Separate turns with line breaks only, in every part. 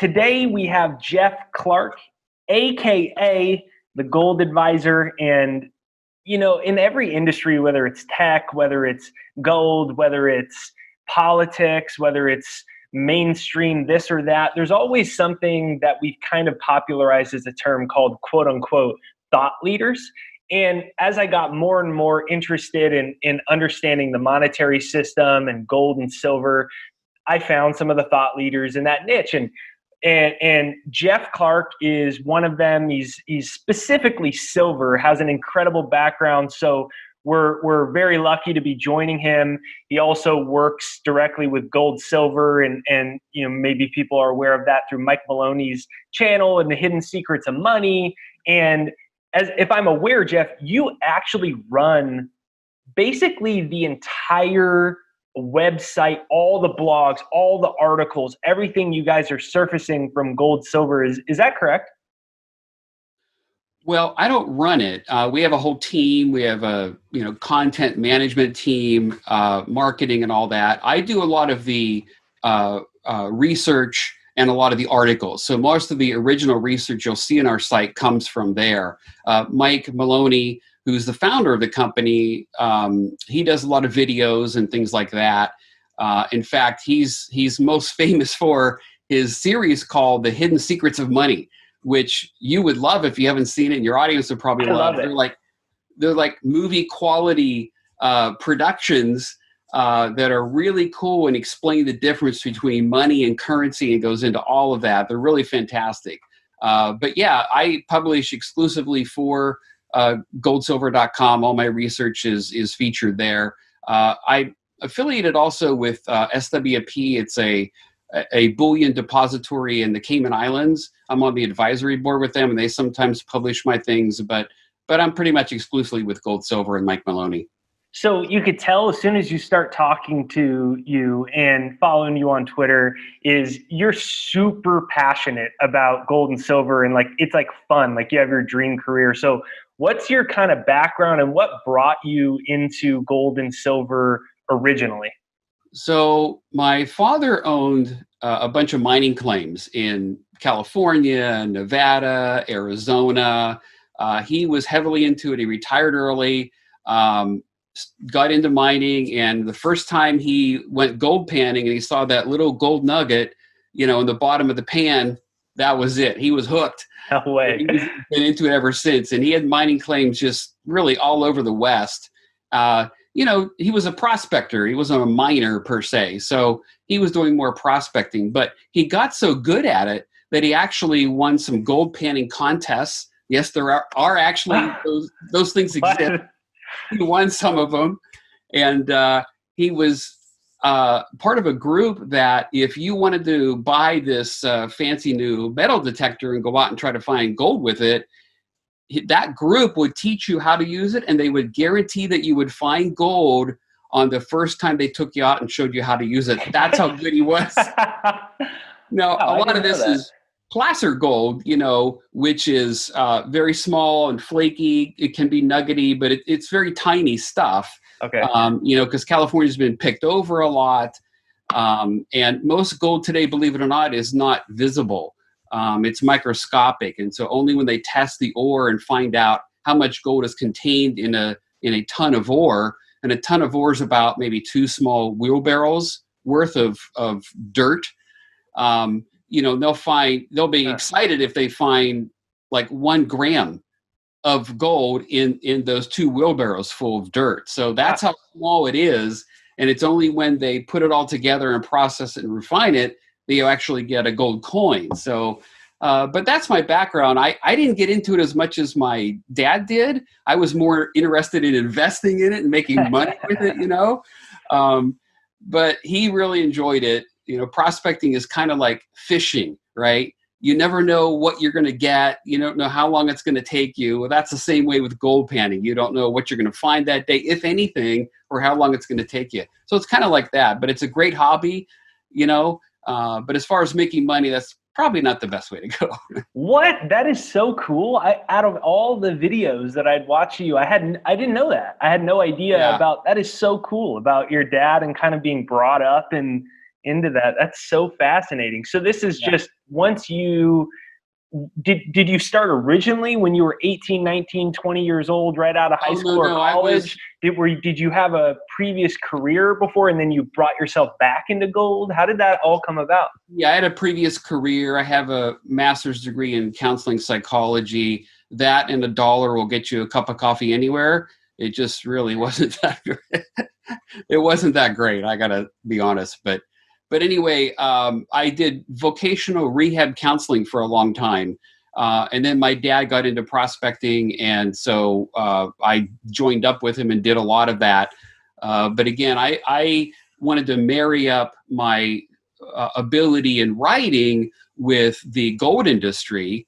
Today we have Jeff Clark, AKA the Gold Advisor. And, in every industry, whether it's tech, whether it's gold, whether it's politics, whether it's mainstream this or that, there's always something that we've kind of popularized as a term called quote unquote thought leaders. And as I got more and more interested in understanding the monetary system and gold and silver, I found some of the thought leaders in that niche. And Jeff Clark is one of them. He's specifically silver, has an incredible background. So we're very lucky to be joining him. He also works directly with gold, silver, and maybe people are aware of that through Mike Maloney's channel and the Hidden Secrets of Money. And as if I'm aware, Jeff, you actually run basically the entire website, all the blogs, all the articles, everything you guys are surfacing from gold, silver. Is that correct?
Well, I don't run it. We have a whole team. We have a content management team, marketing, and all that. I do a lot of the research and a lot of the articles. So most of the original research you'll see in our site comes from there. Mike Maloney, who's the founder of the company, he does a lot of videos and things like that. In fact, he's most famous for his series called The Hidden Secrets of Money, which you would love if you haven't seen it, and your audience would probably love. They're like movie quality productions that are really cool and explain the difference between money and currency, and goes into all of that. They're really fantastic. But yeah, I publish exclusively for goldsilver.com. All my research is featured there. I affiliated also with SWP. It's a bullion depository in the Cayman Islands. I'm on the advisory board with them, and they sometimes publish my things, but I'm pretty much exclusively with Gold, Silver, and Mike Maloney.
So you could tell as soon as you start talking to you and following you on Twitter is you're super passionate about gold and silver, and it's fun, like you have your dream career. So what's your kind of background and what brought you into gold and silver originally?
So my father owned a bunch of mining claims in California, Nevada, Arizona. He was heavily into it. He retired early, got into mining, and the first time he went gold panning and he saw that little gold nugget, in the bottom of the pan, that was it. He was hooked.
No way.
He's been into it ever since, and he had mining claims just really all over the West. He was a prospector. He wasn't a miner per se. So he was doing more prospecting, but he got so good at it that he actually won some gold panning contests. Yes, there are actually those things exist. He won some of them. And he was part of a group that if you wanted to buy this fancy new metal detector and go out and try to find gold with it, that group would teach you how to use it, and they would guarantee that you would find gold on the first time they took you out and showed you how to use it. That's how good he was. Now, a lot of this is placer gold, which is very small and flaky. It can be nuggety, but it's very tiny stuff.
Okay.
Because California's been picked over a lot. And most gold today, believe it or not, is not visible. It's microscopic, and so only when they test the ore and find out how much gold is contained in a ton of ore, and a ton of ore is about maybe 2 small wheelbarrows worth of dirt. They'll be excited if they find like 1 gram of gold in those 2 wheelbarrows full of dirt. So that's how small it is, and it's only when they put it all together and process it and refine it that you actually get a gold coin. So, but that's my background. I didn't get into it as much as my dad did. I was more interested in investing in it and making money with it, but he really enjoyed it. Prospecting is kind of like fishing, right? You never know what you're going to get. You don't know how long it's going to take you. Well, that's the same way with gold panning. You don't know what you're going to find that day, if anything, or how long it's going to take you. So it's kind of like that, but it's a great hobby, but as far as making money, that's probably not the best way to go.
What? That is so cool. Out of all the videos that I'd watch you, I didn't know that. I had no idea about that. Is so cool about your dad and kind of being brought up in into that. That's so fascinating. So this is just once you did you start originally when you were 18, 19, 20 years old, right out of high school or college? Did you have a previous career before and then you brought yourself back into gold? How did that all come about?
Yeah, I had a previous career. I have a master's degree in counseling psychology. That and $1 will get you a cup of coffee anywhere. It just really wasn't that great. It wasn't that great. I gotta be honest, but anyway, I did vocational rehab counseling for a long time. And then my dad got into prospecting. And so I joined up with him and did a lot of that. But again, I wanted to marry up my ability in writing with the gold industry.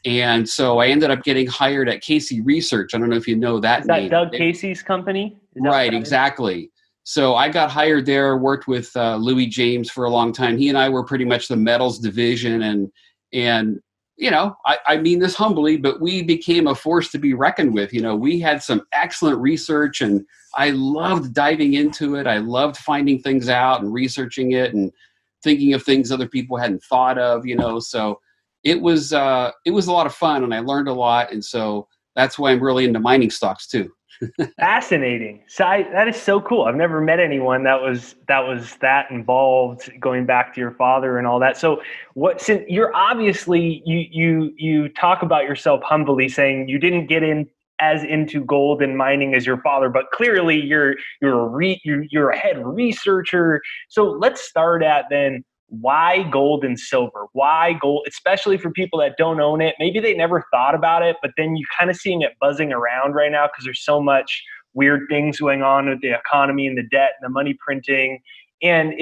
And so I ended up getting hired at Casey Research. I don't know if you know that name.
Is that Doug Casey's company?
Right, exactly. So I got hired there, worked with Louis James for a long time. He and I were pretty much the metals division. And you know, I mean this humbly, but we became a force to be reckoned with. You know, we had some excellent research and I loved diving into it. I loved finding things out and researching it and thinking of things other people hadn't thought of, you know. So it was a lot of fun and I learned a lot. And so that's why I'm really into mining stocks too.
Fascinating. So that is so cool. I've never met anyone that was that involved, going back to your father and all that. So since you're obviously you talk about yourself humbly, saying you didn't get in as into gold and mining as your father, but clearly you're a head researcher. So let's start at then, why gold and silver? Why gold, especially for people that don't own it? Maybe they never thought about it, but then you're kind of seeing it buzzing around right now because there's so much weird things going on with the economy and the debt and the money printing. And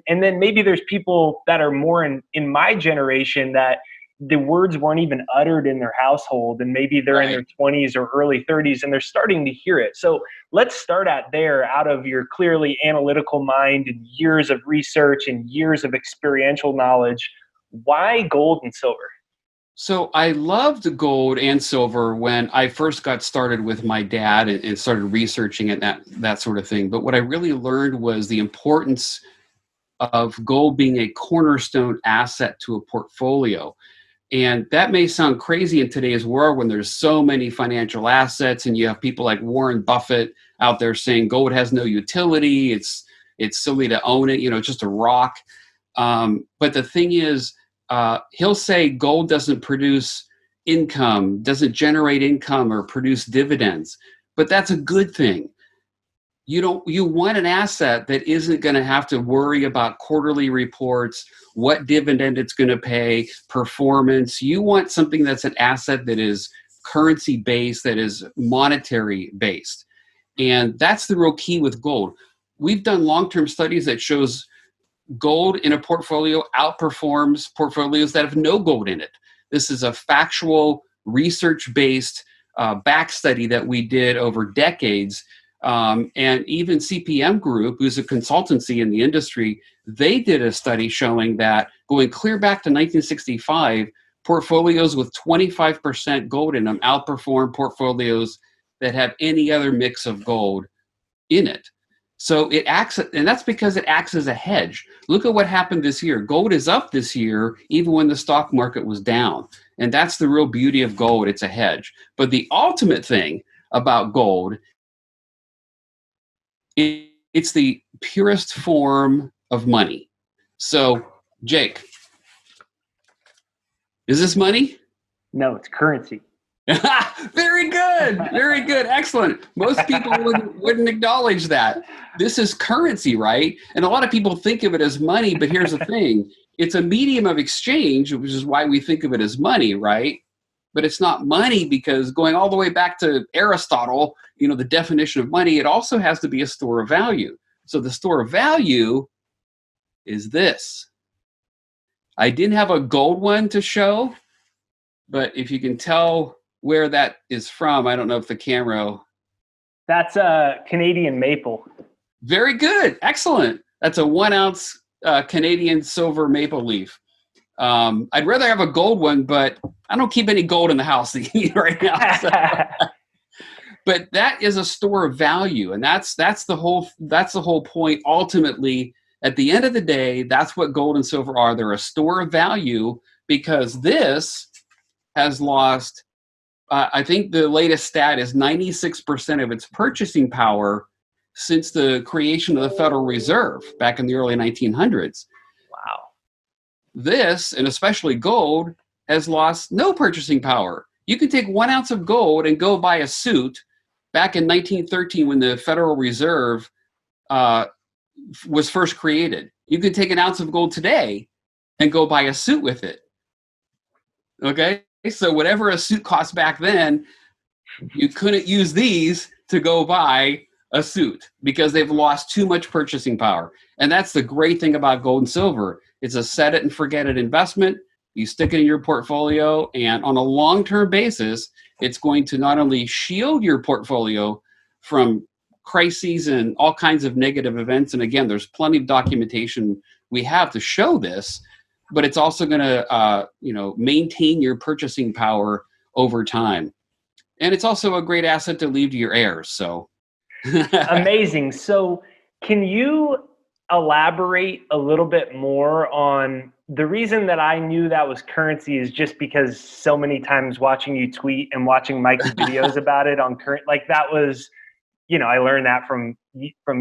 and then maybe there's people that are more in my generation that the words weren't even uttered in their household, and maybe they're in their 20s or early 30s and they're starting to hear it. So let's start out there, out of your clearly analytical mind and years of research and years of experiential knowledge. Why gold and silver?
So I loved gold and silver when I first got started with my dad and started researching it, that sort of thing. But what I really learned was the importance of gold being a cornerstone asset to a portfolio. And that may sound crazy in today's world when there's so many financial assets and you have people like Warren Buffett out there saying gold has no utility. It's silly to own it. You know, it's just a rock. But the thing is, he'll say gold doesn't produce income, doesn't generate income or produce dividends. But that's a good thing. You want an asset that isn't going to have to worry about quarterly reports, what dividend it's going to pay, performance. You want something that's an asset that is currency based, that is monetary based. And that's the real key with gold. We've done long-term studies that shows gold in a portfolio outperforms portfolios that have no gold in it. This is a factual, research-based back study that we did over decades. And even CPM Group, who's a consultancy in the industry, they did a study showing that going clear back to 1965, portfolios with 25% gold in them outperform portfolios that have any other mix of gold in it. So it acts, and that's because it acts as a hedge. Look at what happened this year. Gold is up this year, even when the stock market was down. And that's the real beauty of gold. It's a hedge. But the ultimate thing about gold, it's the purest form of money. So, Jake, is this money?
No, it's currency.
Very good. Very good. Excellent. Most people wouldn't acknowledge that. This is currency, right? And a lot of people think of it as money, but here's the thing. It's a medium of exchange, which is why we think of it as money, right? But it's not money because going all the way back to Aristotle, you know, the definition of money, it also has to be a store of value. So the store of value is this. I didn't have a gold one to show, but if you can tell where that is from, I don't know if the camera.
That's a Canadian maple.
Very good. Excellent. That's a 1 ounce Canadian silver maple leaf. I'd rather have a gold one, but I don't keep any gold in the house right now. So. But that is a store of value, and that's the whole point. Ultimately, At the end of the day, that's what gold and silver are. They're a store of value, because this has lost, I think the latest stat is 96% of its purchasing power since the creation of the Federal Reserve back in the early 1900s.
Wow.
This, and especially gold, has lost no purchasing power. You can take 1 ounce of gold and go buy a suit back in 1913 when the Federal Reserve was first created. You could take 1 ounce of gold today and go buy a suit with it. Okay? So whatever a suit cost back then, you couldn't use these to go buy a suit because they've lost too much purchasing power. And that's the great thing about gold and silver. It's a set it and forget it investment. You stick it in your portfolio, and on a long-term basis, it's going to not only shield your portfolio from crises and all kinds of negative events, and again, there's plenty of documentation we have to show this, but it's also going to maintain your purchasing power over time. And it's also a great asset to leave to your heirs. So
amazing. So can you elaborate a little bit more on the reason that I knew that was currency is just because so many times watching you tweet and watching Mike's videos about it on current, like that was, I learned that from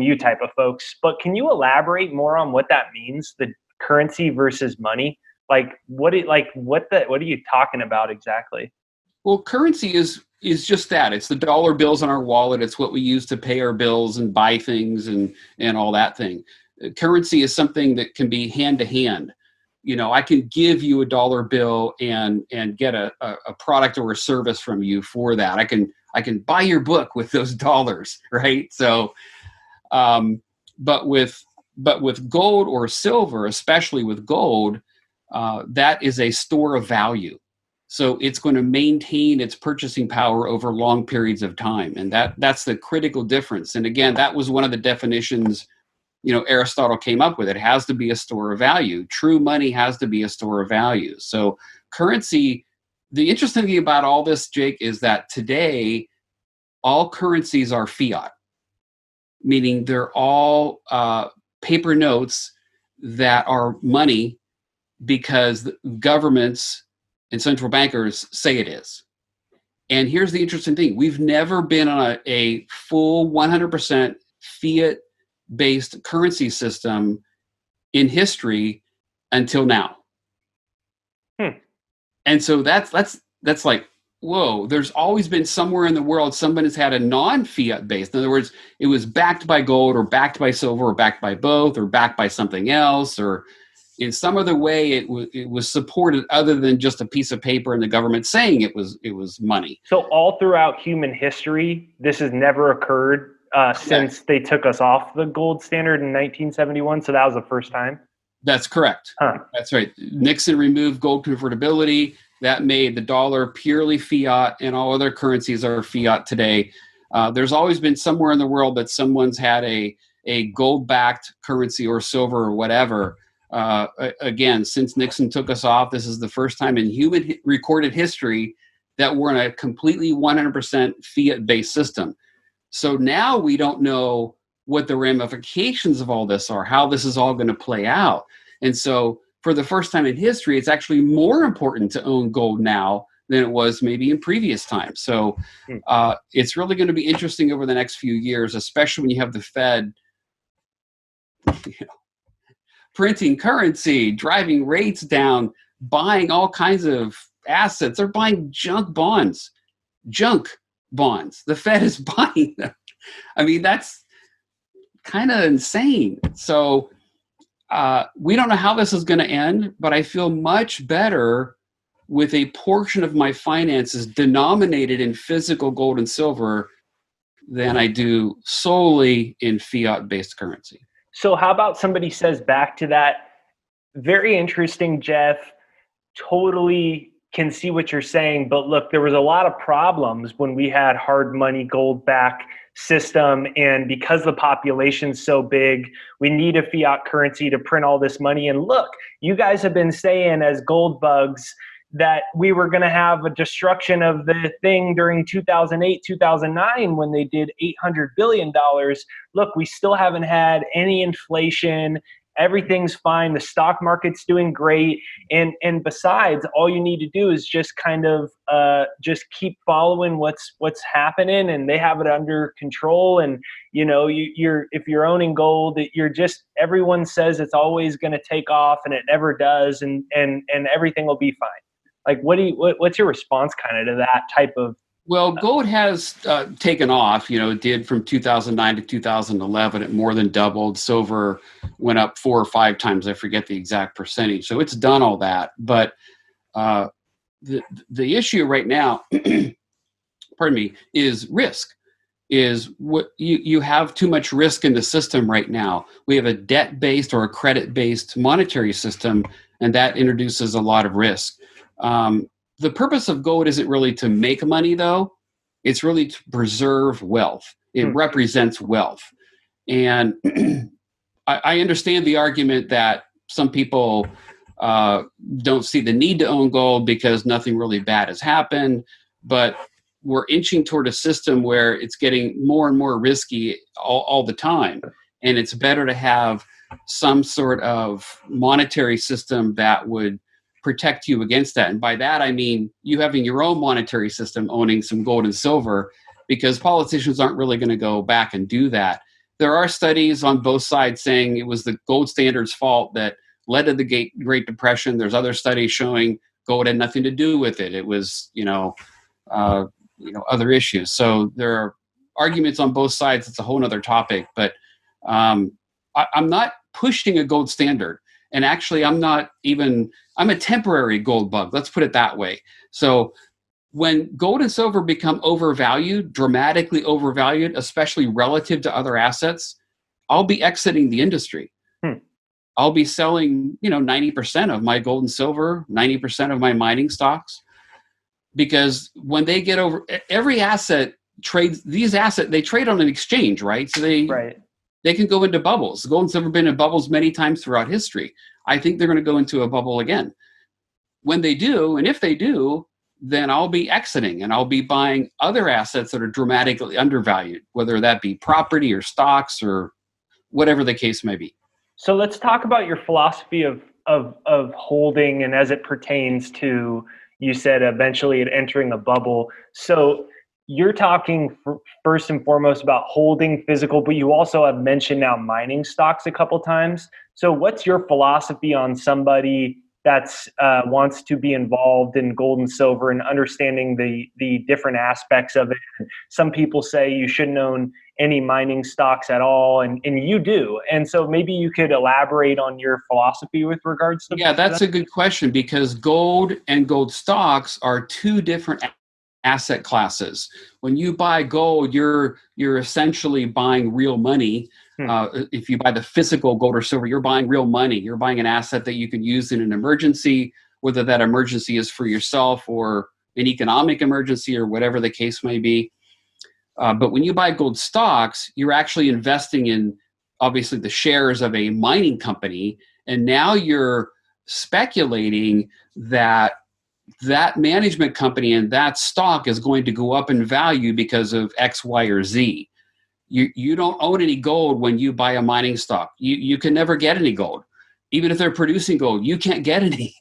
you type of folks. But can you elaborate more on what that means, the currency versus money? What are you talking about exactly?
Well, currency is just that. It's the dollar bills in our wallet. It's what we use to pay our bills and buy things and all that thing. Currency is something that can be hand to hand. I can give you a dollar bill and get a product or a service from you for that. I can buy your book with those dollars, right? So, but with gold or silver, especially with gold, that is a store of value. So it's going to maintain its purchasing power over long periods of time. And that's the critical difference. And again, that was one of the definitions, Aristotle came up with. It has to be a store of value. True money has to be a store of value. So currency, the interesting thing about all this, Jake, is that today, all currencies are fiat, meaning they're all paper notes that are money because governments and central bankers say it is. And here's the interesting thing. We've never been on a full 100% fiat-based currency system in history until now. And so that's like, whoa, there's always been somewhere in the world someone has had a non-fiat based. In other words, it was backed by gold or backed by silver or backed by both or backed by something else, or in some other way it was supported other than just a piece of paper and the government saying it was money.
So all throughout human history, this has never occurred since they took us off the gold standard in 1971. So that was the first time?
That's correct.
Huh.
That's right. Nixon removed gold convertibility. That made the dollar purely fiat, and all other currencies are fiat today. There's always been somewhere in the world that someone's had a gold-backed currency or silver or whatever. Again, since Nixon took us off, this is the first time in human recorded history that we're in a completely 100% fiat-based system. So now we don't know what the ramifications of all this are, how this is all going to play out. And so for the first time in history, it's actually more important to own gold now than it was maybe in previous times. So it's really going to be interesting over the next few years, especially when you have the Fed printing currency, driving rates down, buying all kinds of assets. They're buying junk bonds. The Fed is buying them. I mean, that's kind of insane. So we don't know how this is going to end, but I feel much better with a portion of my finances denominated in physical gold and silver than I do solely in fiat-based currency.
So how about somebody says back to that, very interesting, Jeff, totally can see what you're saying, but look, there was a lot of problems when we had hard money gold back system, and because the population's so big, we need a fiat currency to print all this money. And look, you guys have been saying as gold bugs that we were going to have a destruction of the thing during 2008, 2009 when they did $800 billion. Look, we still haven't had any inflation, everything's fine. The stock market's doing great. And besides, all you need to do is just kind of just keep following what's happening, and they have it under control. And if you're owning gold, everyone says it's always going to take off, and it never does, and everything will be fine. Like, what's your response kind of to that type of?
Well, gold has taken off. It did from 2009 to 2011. It more than doubled. Silver went up 4 or 5 times. I forget the exact percentage. So it's done all that. But the issue right now, pardon me, is risk. Is what you have too much risk in the system right now. We have a debt-based or a credit-based monetary system, and that introduces a lot of risk. The purpose of gold isn't really to make money, though. It's really to preserve wealth. It represents wealth. And I understand the argument that some people don't see the need to own gold because nothing really bad has happened. But we're inching toward a system where it's getting more and more risky all the time. And it's better to have some sort of monetary system that would protect you against that. And by that, I mean you having your own monetary system, owning some gold and silver, because politicians aren't really going to go back and do that. There are studies on both sides saying it was the gold standard's fault that led to the Great Depression. There's other studies showing gold had nothing to do with it. It was, other issues. So there are arguments on both sides. It's a whole other topic, but I'm not pushing a gold standard. And actually, I'm a temporary gold bug. Let's put it that way. So when gold and silver become overvalued, dramatically overvalued, especially relative to other assets, I'll be exiting the industry. I'll be selling, 90% of my gold and silver, 90% of my mining stocks, because when they get over, every asset trades, they trade on an exchange, right? So they can go into bubbles. Gold and silver have been in bubbles many times throughout history. I think they're going to go into a bubble again. When they do, and if they do, then I'll be exiting and I'll be buying other assets that are dramatically undervalued, whether that be property or stocks or whatever the case may be.
So let's talk about your philosophy of holding, and as it pertains to, you said eventually it entering a bubble. So you're talking first and foremost about holding physical, but you also have mentioned now mining stocks a couple times. So what's your philosophy on somebody that's wants to be involved in gold and silver and understanding the different aspects of it? Some people say you shouldn't own any mining stocks at all, and you do. And so maybe you could elaborate on your philosophy with regards to that.
Yeah, that's a good question, because gold and gold stocks are two different asset classes. When you buy gold, you're essentially buying real money. If you buy the physical gold or silver, you're buying real money. You're buying an asset that you can use in an emergency, whether that emergency is for yourself or an economic emergency or whatever the case may be. But when you buy gold stocks, you're actually investing in, obviously, the shares of a mining company. And now you're speculating that management company and that stock is going to go up in value because of X, Y, or Z. You don't own any gold when you buy a mining stock. You can never get any gold. Even if they're producing gold, you can't get any.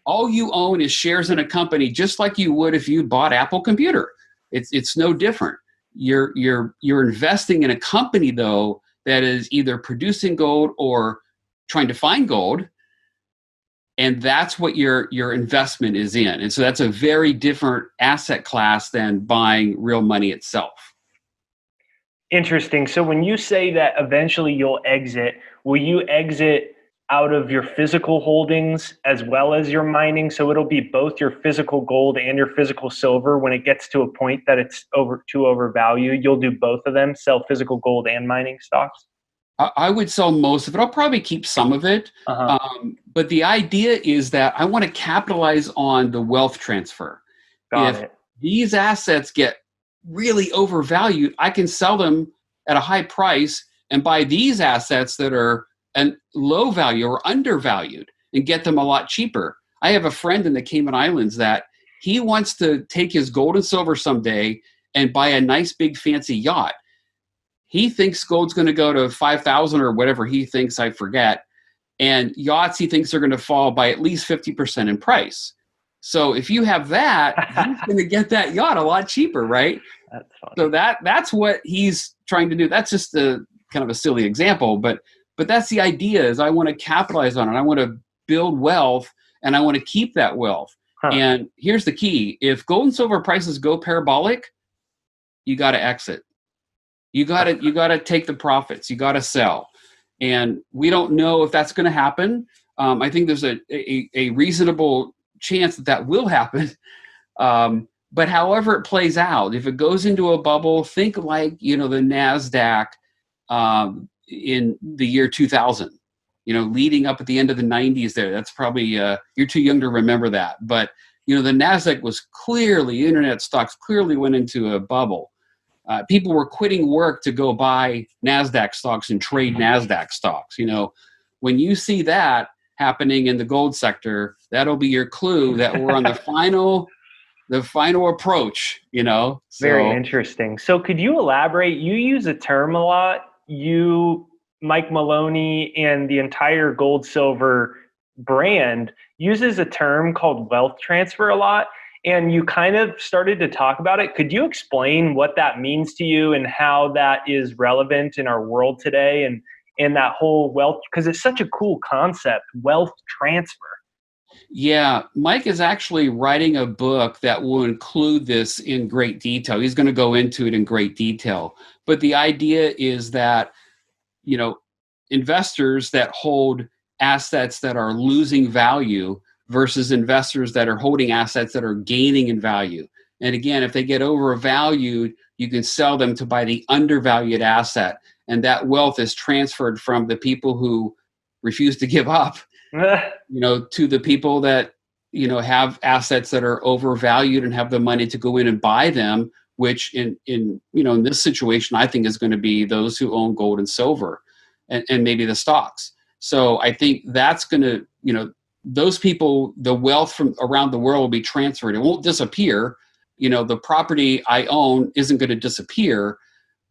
All you own is shares in a company, just like you would if you bought Apple Computer. It's no different. You're investing in a company, though, that is either producing gold or trying to find gold. And that's what your investment is in. And so that's a very different asset class than buying real money itself.
Interesting. So when you say that eventually you'll exit, will you exit out of your physical holdings as well as your mining? So it'll be both your physical gold and your physical silver. When it gets to a point that it's too overvalued, you'll do both of them, sell physical gold and mining stocks?
I would sell most of it. I'll probably keep some of it. But the idea is that I want to capitalize on the wealth transfer. If these assets get really overvalued, I can sell them at a high price and buy these assets that are low value or undervalued and get them a lot cheaper. I have a friend in the Cayman Islands that he wants to take his gold and silver someday and buy a nice big fancy yacht. he thinks gold's going to go to 5,000 or whatever he thinks, I forget. And yachts, he thinks are going to fall by at least 50% in price. So if you have that, he's going to get that yacht a lot cheaper, right?
That's funny.
So that's what he's trying to do. That's just a kind of a silly example, but that's the idea. Is I want to capitalize on it. I want to build wealth, and I want to keep that wealth.
Huh.
And here's the key: if gold and silver prices go parabolic, you got to exit. You got to take the profits. You got to sell. And we don't know if that's going to happen. I think there's a reasonable chance that will happen. But however it plays out, if it goes into a bubble, think like, the NASDAQ in the year 2000, leading up at the end of the 90s there. That's probably, you're too young to remember that. But, the NASDAQ was clearly, internet stocks clearly went into a bubble. People were quitting work to go buy NASDAQ stocks and trade NASDAQ stocks. When you see that happening in the gold sector, that'll be your clue that we're on the final approach, So,
very interesting. So could you elaborate? You use a term a lot. You, Mike Maloney, and the entire gold silver brand uses a term called wealth transfer a lot. And you kind of started to talk about it. Could you explain what that means to you and how that is relevant in our world today and that whole wealth? Because it's such a cool concept, wealth transfer.
Yeah, Mike is actually writing a book that will include this in great detail. He's going to go into it in great detail. But the idea is that, investors that hold assets that are losing value versus investors that are holding assets that are gaining in value. And again, if they get overvalued, you can sell them to buy the undervalued asset. And that wealth is transferred from the people who refuse to give up, to the people that, have assets that are overvalued and have the money to go in and buy them, which in this situation, I think is going to be those who own gold and silver and maybe the stocks. So I think that's going to, those people, the wealth from around the world will be transferred. It won't disappear. The property I own isn't going to disappear,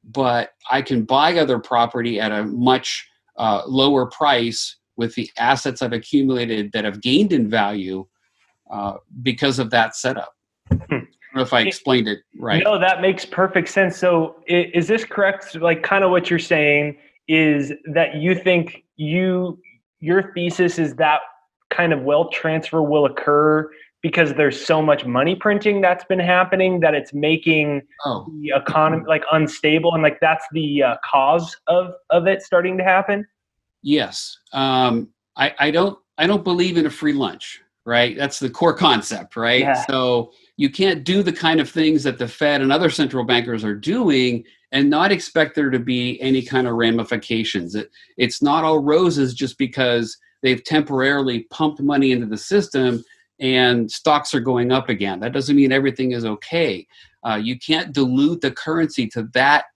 but I can buy other property at a much lower price with the assets I've accumulated that have gained in value because of that setup. I don't know if I explained it right.
No, that makes perfect sense. So is this correct? Like kind of what you're saying is that you think your thesis is that kind of wealth transfer will occur because there's so much money printing that's been happening that it's making the economy like unstable, and like that's the cause of it starting to happen?
Yes. I don't believe in a free lunch, right? That's the core concept, right?
Yeah.
So you can't do the kind of things that the Fed and other central bankers are doing and not expect there to be any kind of ramifications. It's not all roses just because they've temporarily pumped money into the system and stocks are going up again. That doesn't mean everything is okay. You can't dilute the currency to that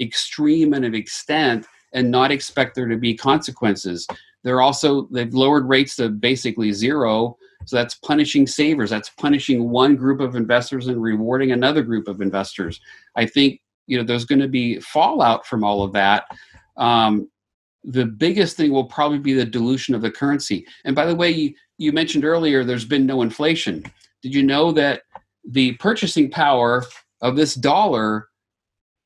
extreme and of extent and not expect there to be consequences. They've lowered rates to basically zero. So that's punishing savers. That's punishing one group of investors and rewarding another group of investors. I think, there's going to be fallout from all of that. The biggest thing will probably be the dilution of the currency. And by the way, you mentioned earlier, there's been no inflation. Did you know that the purchasing power of this dollar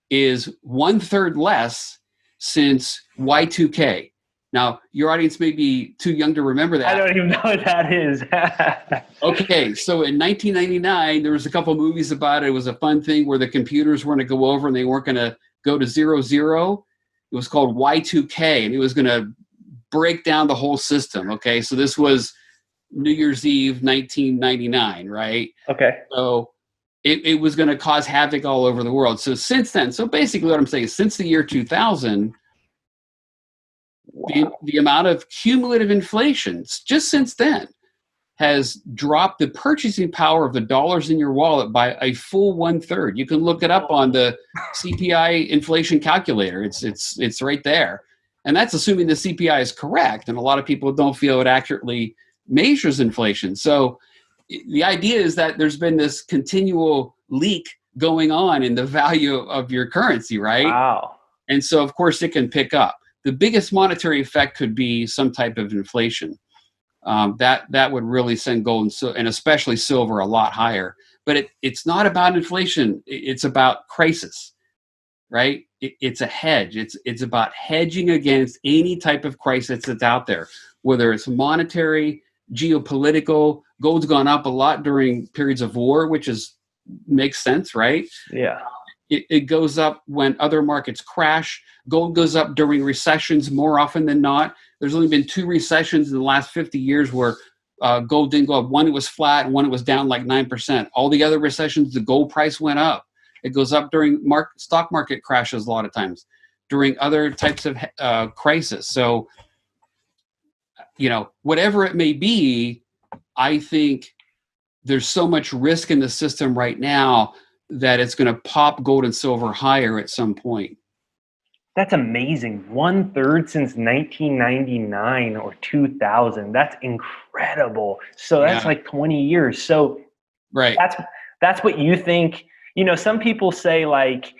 is 1/3 less since Y2K? Now, your audience may be too young to remember that.
I don't even know what that is.
Okay, so in 1999, there was a couple movies about it. It was a fun thing where the computers were going to go over and they weren't going to go to 00. It was called Y2K, and it was going to break down the whole system. Okay, so this was New Year's Eve, 1999, right?
Okay.
So it was going to cause havoc all over the world. So since then, so basically what I'm saying is since the year 2000, the amount of cumulative inflation just since then has dropped the purchasing power of the dollars in your wallet by a full 1/3. You can look it up on the CPI inflation calculator. It's right there. And that's assuming the CPI is correct. And a lot of people don't feel it accurately measures inflation. So the idea is that there's been this continual leak going on in the value of your currency, right?
Wow.
And so, of course, it can pick up. The biggest monetary effect could be some type of inflation. That would really send gold and especially silver a lot higher. But it's not about inflation. It's about crisis, right? It's a hedge. It's about hedging against any type of crisis that's out there, whether it's monetary, geopolitical. Gold's gone up a lot during periods of war, which makes sense, right?
Yeah.
It goes up when other markets crash. Gold goes up during recessions more often than not. There's only been 2 recessions in the last 50 years where gold didn't go up. One, it was flat, and one, it was down like 9%. All the other recessions, the gold price went up. It goes up during stock market crashes a lot of times, during other types of crisis. So, whatever it may be, I think there's so much risk in the system right now that it's going to pop gold and silver higher at some point.
That's amazing. 1/3 since 1999 or 2000. That's incredible. So that's like 20 years. So
right.
That's what you think. Some people say like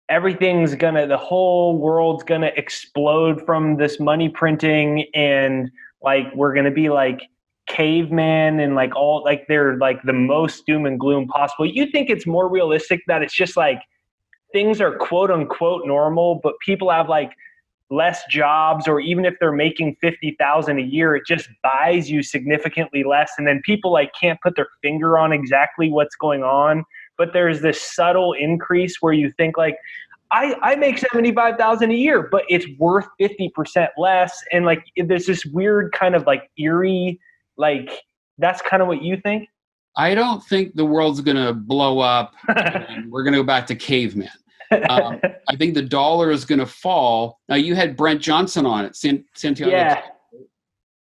the whole world's gonna explode from this money printing, and like we're gonna be like caveman and like all like they're like the most doom and gloom possible. You think it's more realistic that it's just like things are quote unquote normal, but people have like less jobs, or even if they're making 50,000 a year, it just buys you significantly less, and then people like can't put their finger on exactly what's going on, but there's this subtle increase where you think like I make 75,000 a year, but it's worth 50% less, and like there's this weird kind of like eerie, like that's kind of what you think.
I don't think the world's going to blow up and we're going to go back to caveman. I think the dollar is going to fall. Now, you had Brent Johnson on it, Santiago.
Yeah.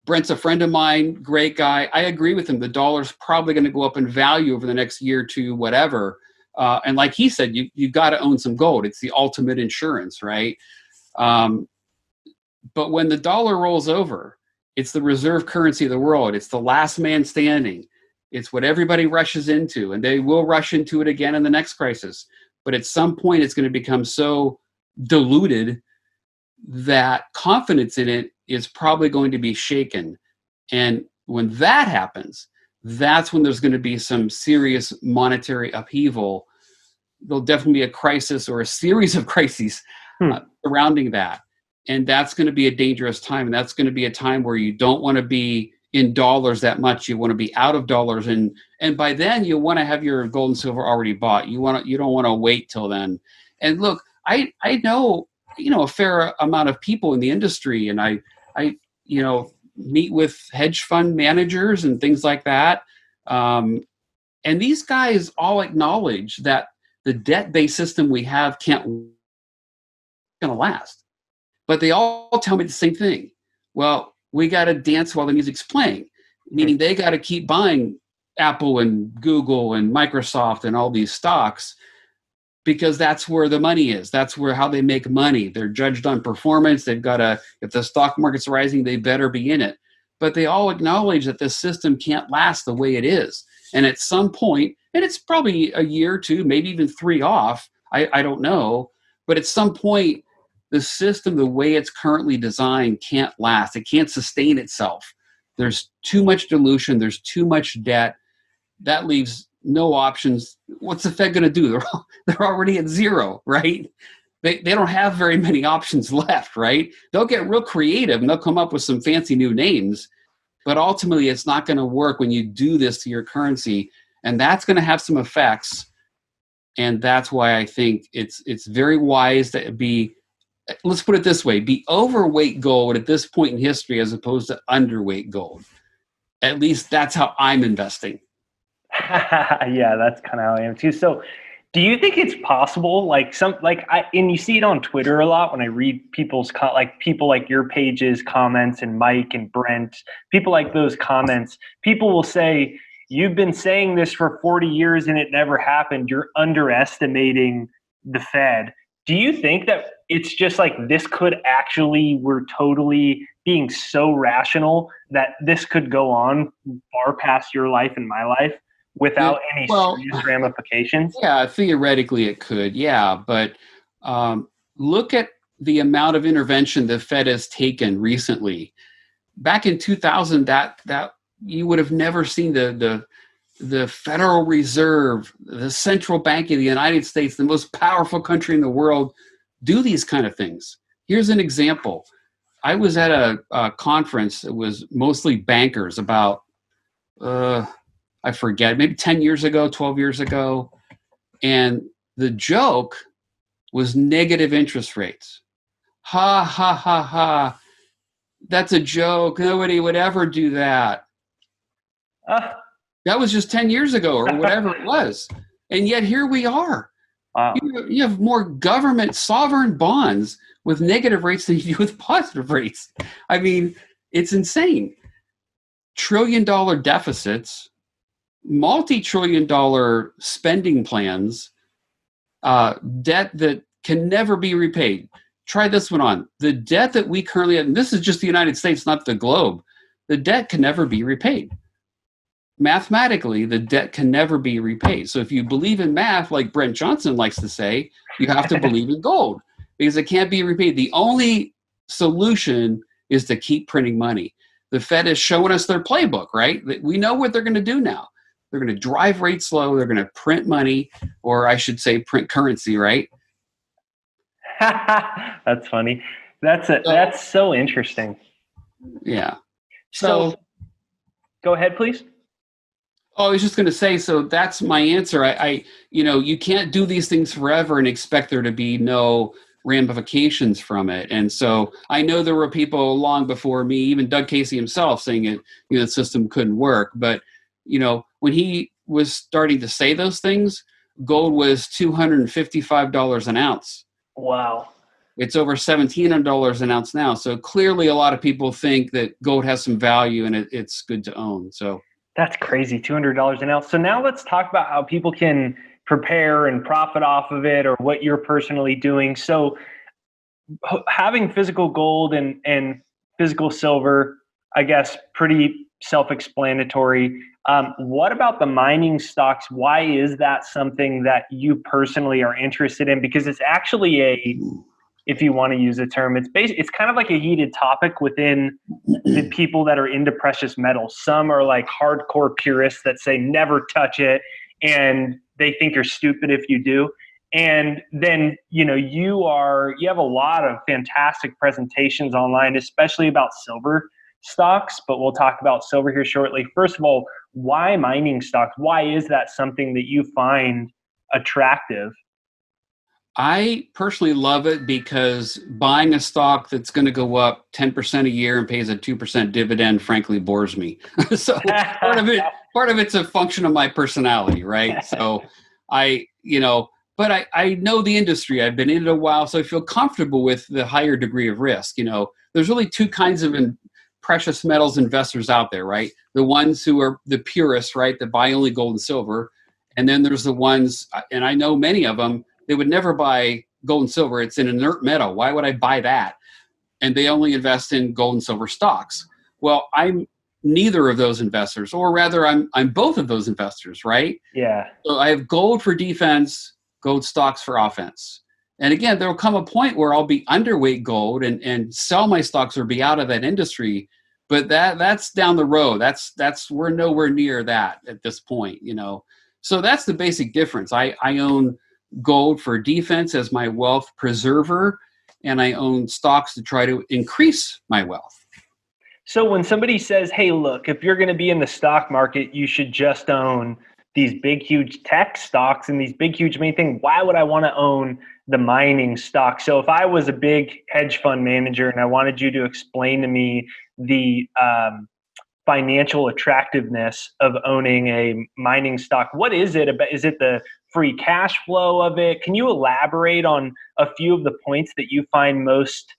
Brent's a friend of mine, great guy. I agree with him. The dollar's probably going to go up in value over the next year or two, whatever. And like he said, you got to own some gold. It's the ultimate insurance, right? But when the dollar rolls over, it's the reserve currency of the world. It's the last man standing. It's what everybody rushes into, and they will rush into it again in the next crisis. But at some point, it's going to become so diluted that confidence in it is probably going to be shaken. And when that happens, that's when there's going to be some serious monetary upheaval. There'll definitely be a crisis or a series of crises surrounding that. And that's going to be a dangerous time. And that's going to be a time where you don't want to be in dollars that much. You want to be out of dollars. And by then you want to have your gold and silver already bought. You don't want to wait till then. And look, I know, a fair amount of people in the industry, and I meet with hedge fund managers and things like that. And these guys all acknowledge that the debt-based system we have can't gonna last. But they all tell me the same thing. Well, we got to dance while the music's playing, meaning they got to keep buying Apple and Google and Microsoft and all these stocks because that's where the money is. That's how they make money. They're judged on performance. They've got to, if the stock market's rising, they better be in it. But they all acknowledge that this system can't last the way it is. And at some point, and it's probably a year or two, maybe even 3 off, I don't know, but at some point, the system, the way it's currently designed, can't last. It can't sustain itself. There's too much dilution. There's too much debt. That leaves no options. What's the Fed going to do? They're already at zero, right? They don't have very many options left, right? They'll get real creative and they'll come up with some fancy new names, but ultimately it's not going to work when you do this to your currency, and that's going to have some effects. And that's why I think it's very wise to be, let's put it this way, be overweight gold at this point in history as opposed to underweight gold. At least that's how I'm investing.
Yeah, that's kind of how I am too. So do you think it's possible, and you see it on Twitter a lot when I read people's, people like your page's comments and Mike and Brent, people like those comments, people will say, you've been saying this for 40 years and it never happened. You're underestimating the Fed. Do you think that it's just like this could actually, we're totally being so rational that this could go on far past your life and my life without any serious ramifications?
Yeah, theoretically it could, yeah. But look at the amount of intervention the Fed has taken recently. Back in 2000, that you would have never seen the Federal Reserve, the central bank of the United States, the most powerful country in the world, do these kind of things. Here's an example. I was at a conference. It was mostly bankers about, I forget, maybe 10 years ago, 12 years ago. And the joke was negative interest rates. Ha, ha, ha, ha. That's a joke. Nobody would ever do that. That was just 10 years ago or whatever it was. And yet here we are.
Wow.
You have more government sovereign bonds with negative rates than you do with positive rates. I mean, it's insane. Trillion-dollar deficits, multi-trillion-dollar spending plans, debt that can never be repaid. Try this one on. The debt that we currently have, and this is just the United States, not the globe, the debt can never be repaid. Mathematically, the debt can never be repaid. So if you believe in math, like Brent Johnson likes to say, you have to believe in gold because it can't be repaid. The only solution is to keep printing money. The Fed is showing us their playbook, right? We know what they're going to do now. They're going to drive rates low. They're going to print money, or I should say print currency, right?
That's funny. That's so interesting.
Yeah.
So go ahead, please.
Oh, I was just going to say, so that's my answer. You can't do these things forever and expect there to be no ramifications from it. And so I know there were people long before me, even Doug Casey himself, saying the system couldn't work. But, when he was starting to say those things, gold was $255 an ounce.
Wow.
It's over $1,700 an ounce now. So clearly a lot of people think that gold has some value and it's good to own. So
that's crazy, $200 an ounce. So now let's talk about how people can prepare and profit off of it, or what you're personally doing. So having physical gold and physical silver, I guess, pretty self-explanatory. What about the mining stocks? Why is that something that you personally are interested in? Because it's actually if you want to use a term, it's kind of like a heated topic within the people that are into precious metals. Some are like hardcore purists that say never touch it, and they think you're stupid if you do. And then, you have a lot of fantastic presentations online, especially about silver stocks, but we'll talk about silver here shortly. First of all, why mining stocks? Why is that something that you find attractive?
I personally love it because buying a stock that's going to go up 10% a year and pays a 2% dividend, frankly, bores me. So part of it's a function of my personality, right? So but I know the industry. I've been in it a while, so I feel comfortable with the higher degree of risk. There's really two kinds of precious metals investors out there, right? The ones who are the purists, right, that buy only gold and silver. And then there's the ones, and I know many of them, they would never buy gold and silver. It's an inert metal. Why would I buy that? And they only invest in gold and silver stocks. Well, I'm neither of those investors, or rather I'm both of those investors, right?
Yeah.
So I have gold for defense, gold stocks for offense. And again, there'll come a point where I'll be underweight gold and sell my stocks or be out of that industry. But that's down the road. We're nowhere near that at this point, So that's the basic difference. I own gold for defense as my wealth preserver, and I own stocks to try to increase my wealth.
So when somebody says, hey, look, if you're going to be in the stock market, you should just own these big, huge tech stocks and these big, huge main things, why would I want to own the mining stock? So if I was a big hedge fund manager and I wanted you to explain to me the financial attractiveness of owning a mining stock, what is it about? Is it the free cash flow of it? Can you elaborate on a few of the points that you find most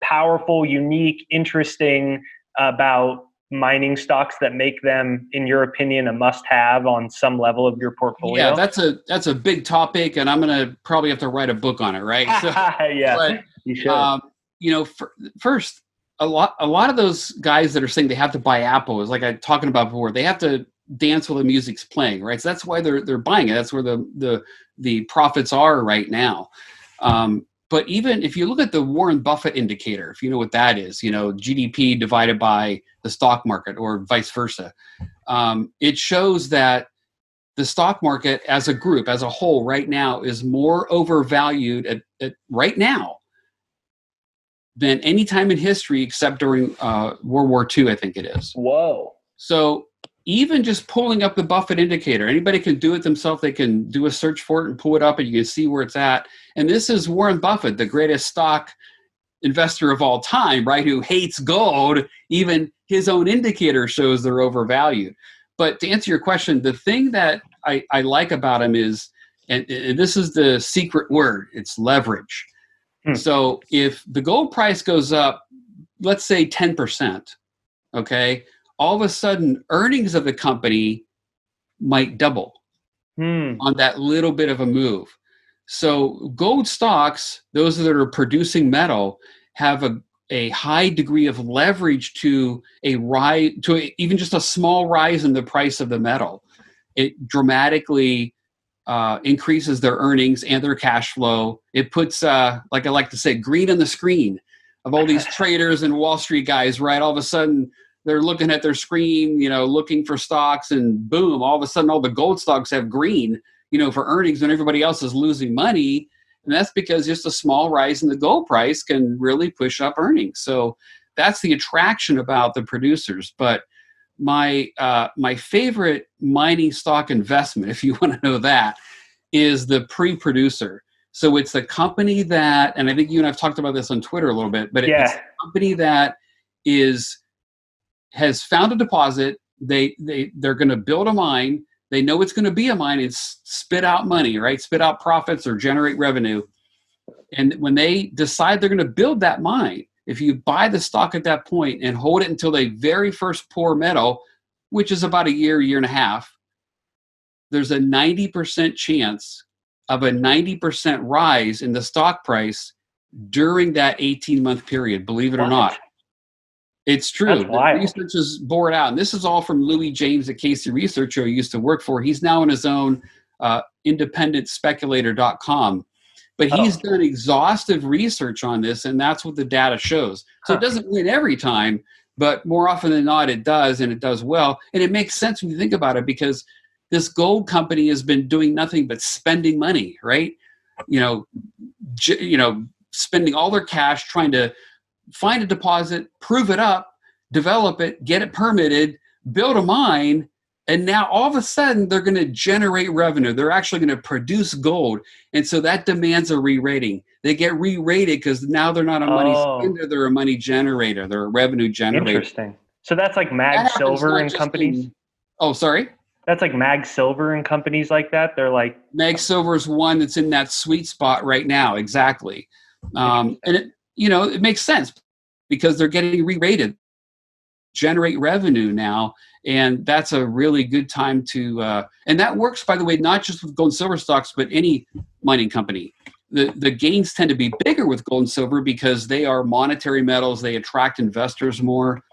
powerful, unique, interesting about mining stocks that make them, in your opinion, a must-have on some level of your portfolio?
Yeah, that's a big topic, and I'm going to probably have to write a book on it, right? So,
yeah, but, you should.
First, a lot of those guys that are saying they have to buy Apple is like I'm talking about before. They have to dance while the music's playing, right? So that's why they're buying it. That's where the profits are right now. But even if you look at the Warren Buffett indicator, if you know what that is, GDP divided by the stock market or vice versa, it shows that the stock market as a group, as a whole, right now is more overvalued at right now than any time in history except during World War II, I think it is.
Whoa.
So even just pulling up the Buffett indicator, anybody can do it themselves. They can do a search for it and pull it up and you can see where it's at. And this is Warren Buffett, the greatest stock investor of all time, right? Who hates gold. Even his own indicator shows they're overvalued. But to answer your question, the thing that I like about him is, and this is the secret word, it's leverage. So if the gold price goes up, let's say 10%, okay, all of a sudden earnings of the company might double on that little bit of a move. So gold stocks, those that are producing metal, have a high degree of leverage to a rise, even just a small rise in the price of the metal. It dramatically increases their earnings and their cash flow. It puts, like I like to say, green on the screen of all these traders and Wall Street guys, right? All of a sudden, they're looking at their screen, looking for stocks, and boom, all of a sudden, all the gold stocks have green, for earnings when everybody else is losing money. And that's because just a small rise in the gold price can really push up earnings. So that's the attraction about the producers. But my favorite mining stock investment, if you want to know that, is the pre-producer. So it's the company that, and I think you and I've talked about this on Twitter a little bit, but it's a company that has found a deposit. They're going to build a mine. They know it's going to be a mine and spit out money, right? Spit out profits or generate revenue. And when they decide they're going to build that mine, if you buy the stock at that point and hold it until they very first pour metal, which is about a year and a half, there's a 90% chance of a 90% rise in the stock price during that 18-month period, believe it or not. It's true. The researchers bore it out. And this is all from Louis James at Casey Research, who I used to work for. He's now on his own independentspeculator.com. But he's done exhaustive research on this, and that's what the data shows. So it doesn't win every time, but more often than not, it does, and it does well. And it makes sense when you think about it, because this gold company has been doing nothing but spending money, right? Spending all their cash trying to find a deposit, prove it up, develop it, get it permitted, build a mine, and now all of a sudden they're going to generate revenue. They're actually going to produce gold. And so that demands a re-rating. They get re-rated because now they're not a money spender, they're a money generator. They're a revenue generator.
Interesting. So that's like Mag Silver and companies?
Sorry?
That's like Mag Silver and companies like that? They're like...
Mag Silver is one that's in that sweet spot right now, exactly. And it makes sense because they're getting re-rated, generate revenue now, and that's a really good time to and that works, by the way, not just with gold and silver stocks, but any mining company. The gains tend to be bigger with gold and silver because they are monetary metals. They attract investors more.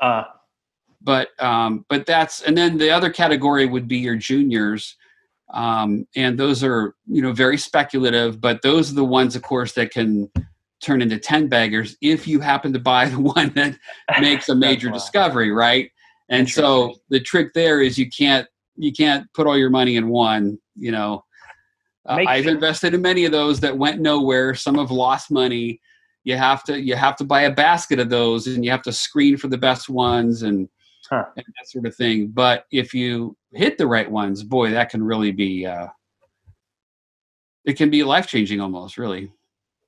But that's, and then the other category would be your juniors, and those are very speculative, but those are the ones, of course, that can turn into 10 baggers if you happen to buy the one that makes a major discovery, right? And so the trick there is you can't put all your money in one. I've invested in many of those that went nowhere. Some have lost money. You have to buy a basket of those, and you have to screen for the best ones and that sort of thing. But if you hit the right ones, boy, that can really be it can be life-changing almost, really.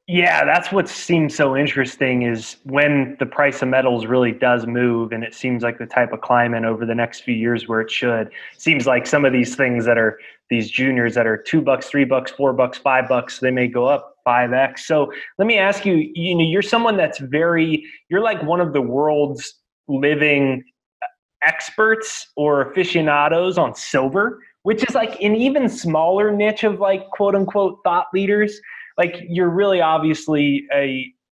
Yeah, that's what seems so interesting is when the price of metals really does move, and it seems like the type of climate over the next few years where it should. Seems like some of these things that are these juniors that are $2, $3, $4, $5, they may go up 5x. So let me ask you, you're someone that's you're like one of the world's living experts or aficionados on silver, which is like an even smaller niche of like quote unquote thought leaders. Like you're really obviously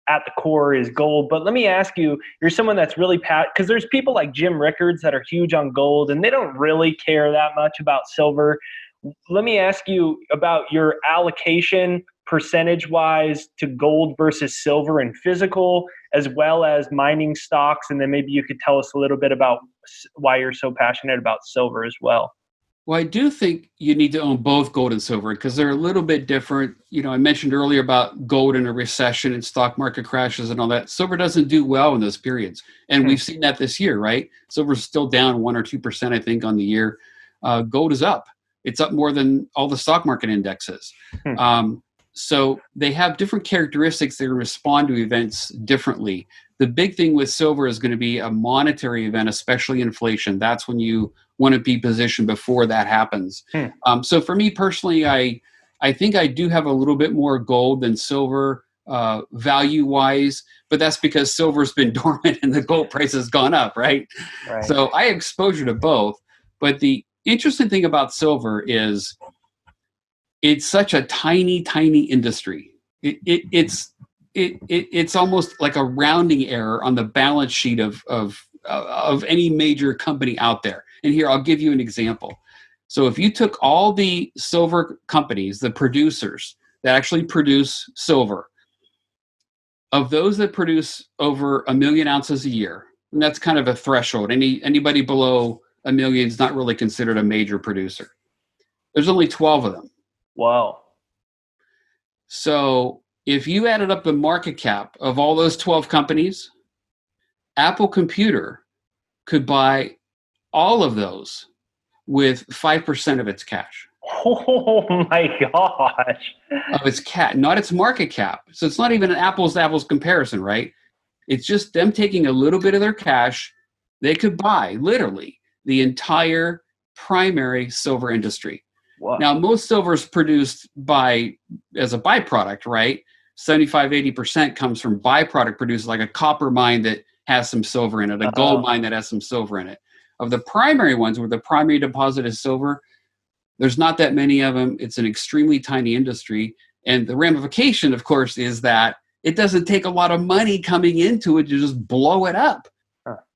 at the core is gold, but let me ask you, you're someone that's really because there's people like Jim Rickards that are huge on gold and they don't really care that much about silver. Let me ask you about your allocation percentage wise to gold versus silver and physical, as well as mining stocks? And then maybe you could tell us a little bit about why you're so passionate about silver as well.
Well, I do think you need to own both gold and silver because they're a little bit different. I mentioned earlier about gold in a recession and stock market crashes and all that. Silver doesn't do well in those periods. And we've seen that this year, right? Silver's still down 1 or 2%, I think, on the year. Gold is up. It's up more than all the stock market indexes. So they have different characteristics that respond to events differently. The big thing with silver is going to be a monetary event, especially inflation. That's when you want to be positioned before that happens. So for me personally, I think I do have a little bit more gold than silver value-wise, but that's because silver's been dormant and the gold price has gone up, right? So I have exposure to both. But the interesting thing about silver is it's such a tiny, tiny industry. It's almost like a rounding error on the balance sheet of any major company out there. And here, I'll give you an example. So if you took all the silver companies, the producers that actually produce silver, of those that produce over 1 million ounces a year, and that's kind of a threshold. Anybody below 1 million is not really considered a major producer. There's only 12 of them.
Wow.
So if you added up the market cap of all those 12 companies, Apple Computer could buy all of those with 5% of its cash.
Oh my gosh.
Of its not its market cap. So it's not even an apples to apples comparison, right? It's just them taking a little bit of their cash. They could buy literally the entire primary silver industry.
Wow.
Now, most silver is produced as a byproduct, right? 75-80% comes from byproduct produced, like a copper mine that has some silver in it, a gold mine that has some silver in it. Of the primary ones where the primary deposit is silver, there's not that many of them. It's an extremely tiny industry. And the ramification, of course, is that it doesn't take a lot of money coming into it to just blow it up.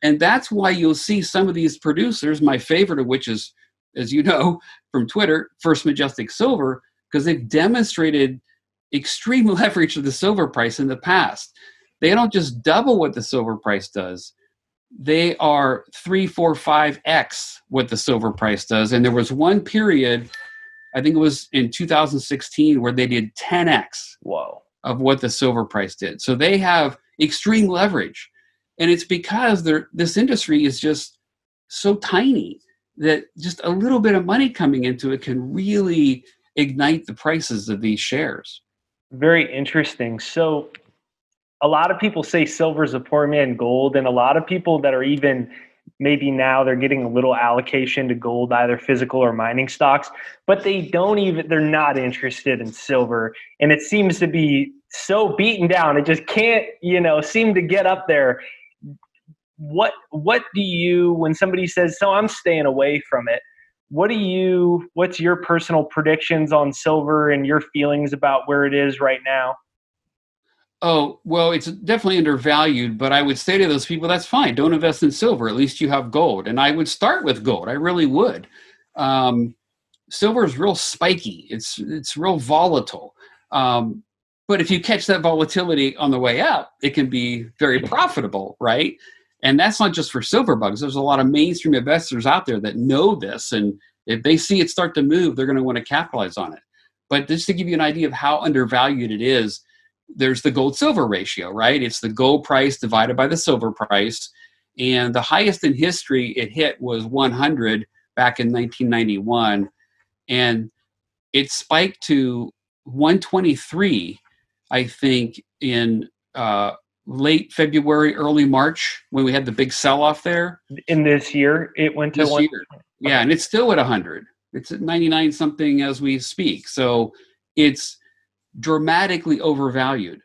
And that's why you'll see some of these producers, my favorite of which is, as you know, from Twitter, First Majestic Silver, because they've demonstrated extreme leverage of the silver price in the past. They don't just double what the silver price does. They are 3, 4, 5x what the silver price does. And there was one period, I think it was in 2016, where they did 10x of what the silver price did. So they have extreme leverage. And it's because this industry is just so tiny that just a little bit of money coming into it can really ignite the prices of these shares.
Very interesting. So a lot of people say silver is a poor man gold, and a lot of people that are even maybe now they're getting a little allocation to gold, either physical or mining stocks, but they're not interested in silver. And it seems to be so beaten down. It just can't, seem to get up there. What do you, when somebody says, so I'm staying away from it, what's your personal predictions on silver and your feelings about where it is right now?
Oh, well, it's definitely undervalued, but I would say to those people, that's fine. Don't invest in silver. At least you have gold. And I would start with gold. I really would. Silver is real spiky. It's real volatile. But if you catch that volatility on the way up, it can be very profitable, right? And that's not just for silver bugs. There's a lot of mainstream investors out there that know this. And if they see it start to move, they're going to want to capitalize on it. But just to give you an idea of how undervalued it is, there's the gold-silver ratio, right? It's the gold price divided by the silver price. And the highest in history it hit was 100 back in 1991. And it spiked to 123, I think, in late February, early March, when we had the big sell-off there.
In this year, it went to
this year. Yeah, and it's still at 100. It's at 99 something as we speak. So it's dramatically overvalued.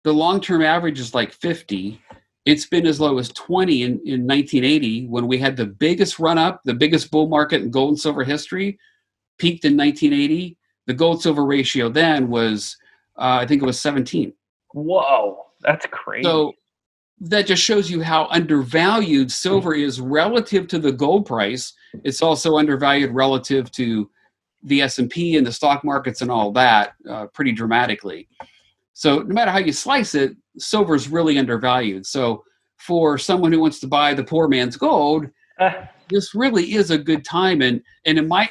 The long-term average is like 50. It's been as low as 20 in 1980 when we had the biggest run-up, the biggest bull market in gold and silver history, peaked in 1980. The gold-silver ratio then was, I think it was 17.
Whoa, that's crazy.
So that just shows you how undervalued silver is relative to the gold price. It's also undervalued relative to the S&P and the stock markets and all that pretty dramatically. So no matter how you slice it, silver is really undervalued. So for someone who wants to buy the poor man's gold, this really is a good time. And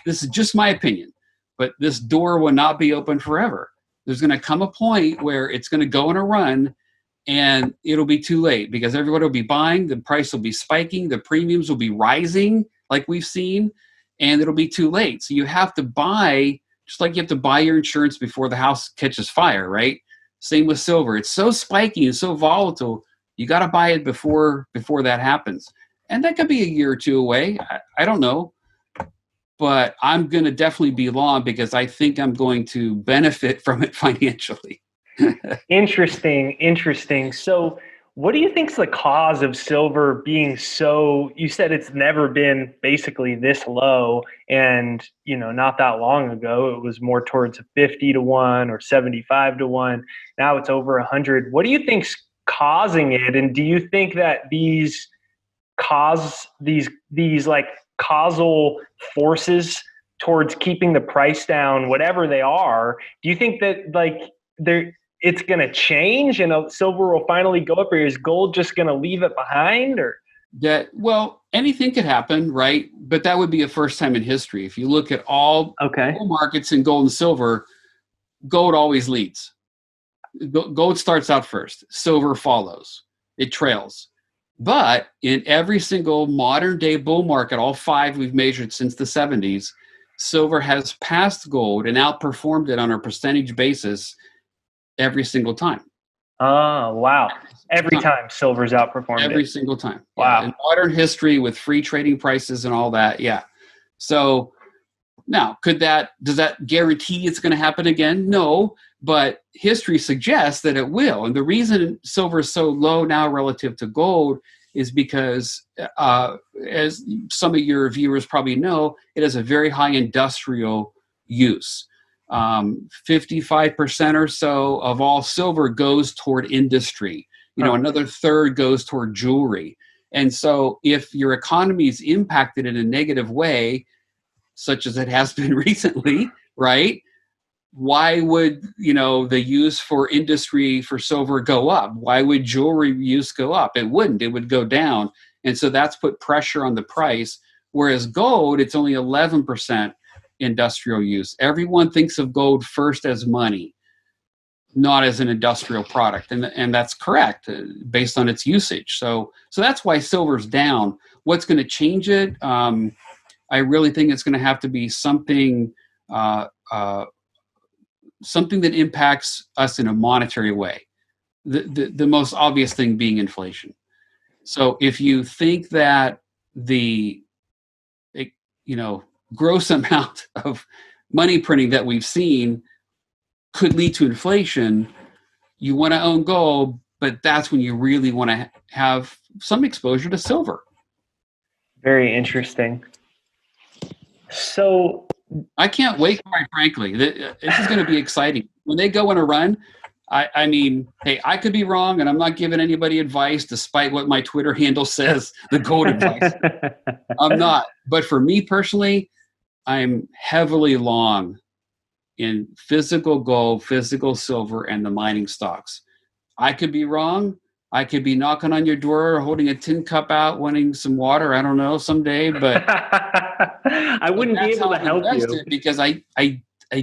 this is just my opinion, but this door will not be open forever. There's going to come a point where it's going to go on a run, and it'll be too late because everybody will be buying, the price will be spiking, the premiums will be rising like we've seen, and it'll be too late. So you have to buy, just like you have to buy your insurance before the house catches fire, right? Same with silver. It's so spiky and so volatile, you got to buy it before that happens. And that could be a year or two away. I don't know. But I'm going to definitely be long because I think I'm going to benefit from it financially.
Interesting. So what do you think is the cause of silver being so, you said it's never been basically this low, and not that long ago it was more towards 50 to 1 or 75 to 1. Now it's over 100. What do you think's causing it? And do you think that these like causal forces towards keeping the price down, whatever they are, do you think that it's going to change and silver will finally go up, or is gold just going to leave it behind? Or
well, anything could happen, right? But that would be a first time in history. If you look at all bull markets in gold and silver, gold always leads. Gold starts out first, silver follows, it trails. But in every single modern day bull market, all 5 we've measured since the 70s, silver has passed gold and outperformed it on a percentage basis every single time.
Oh, wow. Every time silver's outperformed
every single time.
Wow.
Yeah. In modern history with free trading prices and all that. Yeah. So now, does that guarantee it's going to happen again? No, but history suggests that it will. And the reason silver is so low now relative to gold is because, as some of your viewers probably know, it has a very high industrial use. 55% or so of all silver goes toward industry. Another third goes toward jewelry. And so if your economy is impacted in a negative way, such as it has been recently, right? Why would, the use for industry for silver go up? Why would jewelry use go up? It wouldn't. It would go down. And so that's put pressure on the price. Whereas gold, it's only 11% industrial use. Everyone thinks of gold first as money, not as an industrial product. And that's correct based on its usage. So that's why silver's down. What's going to change it? I really think it's going to have to be something that impacts us in a monetary way. The most obvious thing being inflation. So if you think that the gross amount of money printing that we've seen could lead to inflation, you want to own gold, but that's when you really want to have some exposure to silver.
Very interesting. So
I can't wait, quite frankly. This is going to be exciting. When they go on a run, I mean, hey, I could be wrong, and I'm not giving anybody advice despite what my Twitter handle says, the gold advice. I'm not. But for me personally, I'm heavily long in physical gold, physical silver, and the mining stocks. I could be wrong. I could be knocking on your door, holding a tin cup out, wanting some water. I don't know, someday, but
I wouldn't be able to help you
because I